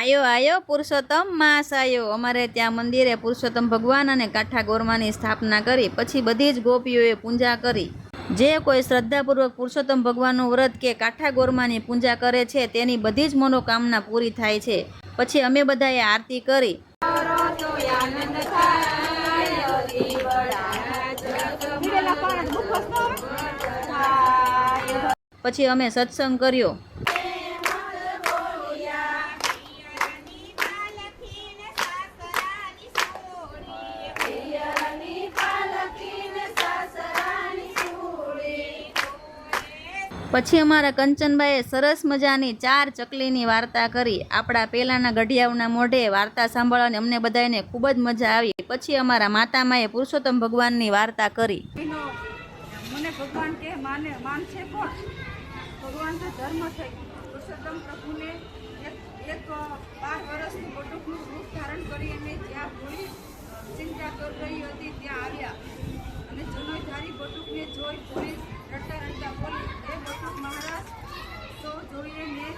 આયો આયો પુરુષોત્તમ માસ આયો। અમારે ત્યાં મંદિરે પુરુષોત્તમ ભગવાન અને કાઠા ગોરમાની સ્થાપના કરી પછી બધી જ ગોપીઓએ પૂજા કરી। જે કોઈ શ્રદ્ધાપૂર્વક પુરુષોત્તમ ભગવાનનું વ્રત કે કાઠા ગોરમાની પૂજા કરે છે તેની બધી જ મનોકામના પૂરી થાય છે। પછી અમે બધાએ આરતી કરી। પછી અમે સત્સંગ કર્યો। પછી અમારા કંચનબાઈએ સરસ મજાની 4 ચકલીની વાર્તા કરી। આપણા પહેલાંના ગઢિયાઓના મોઢે વાર્તા સાંભળવાની અમને બધાને ખૂબ જ મજા આવી। પછી અમારા માતામાએ પુરુષોત્તમ ભગવાનની વાર્તા કરી। મને ભગવાન કે માન છે કોણ? ભગવાન તો ધર્મ થઈ પુરુષોત્તમ પ્રભુને એક 12 વર્ષનું બટુકનું રૂપ ધારણ કરી અને જ્યાં ભૂલી ચિંતા કરી રહી હતી ત્યાં આવ્યા અને જનોઈધારી બટુકને જોઈ ભૂલી રડતા રડતા બોલી, એ બટુક મહારાજ તો જોઈએ મેં